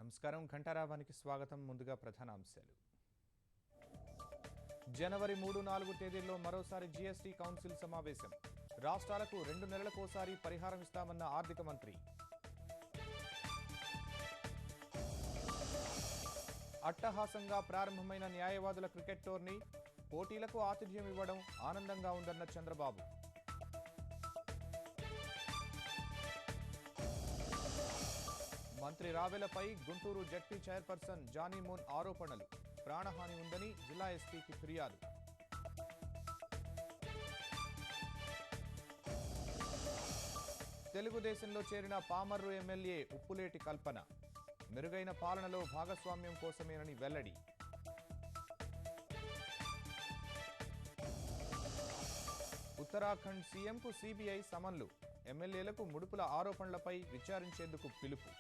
నమస్కారం ఘంటారావానికి స్వాగతం. ముందుగా ప్రధాన అంశాలు. జనవరి 3-4 తేదీల్లో మరోసారి జీఎస్టీ కౌన్సిల్ సమావేశం. రాష్ట్రాలకు 2 నెలలకోసారి పరిహారం ఇస్తామన్న ఆర్థిక మంత్రి. అట్టహాసంగా ప్రారంభమైన న్యాయవాదుల క్రికెట్ టోర్నీ. పోటీలకు ఆతిథ్యం ఇవ్వడం ఆనందంగా ఉందన్న చంద్రబాబు. మంత్రి రావెలపై గుంటూరు జడ్పీ చైర్పర్సన్ జానీ మూన్ ఆరోపణలు. ప్రాణహాని ఉందని జిల్లా ఎస్పీకి ఫిర్యాదు. తెలుగుదేశంలో చేరిన పామర్రు ఎమ్మెల్యే ఉప్పులేటి కల్పన. మెరుగైన పాలనలో భాగస్వామ్యం కోసమేనని వెల్లడి. ఉత్తరాఖండ్ సీఎంకు సీబీఐ సమన్లు. ఎమ్మెల్యేలకు ముడుపుల ఆరోపణలపై విచారించేందుకు పిలుపు.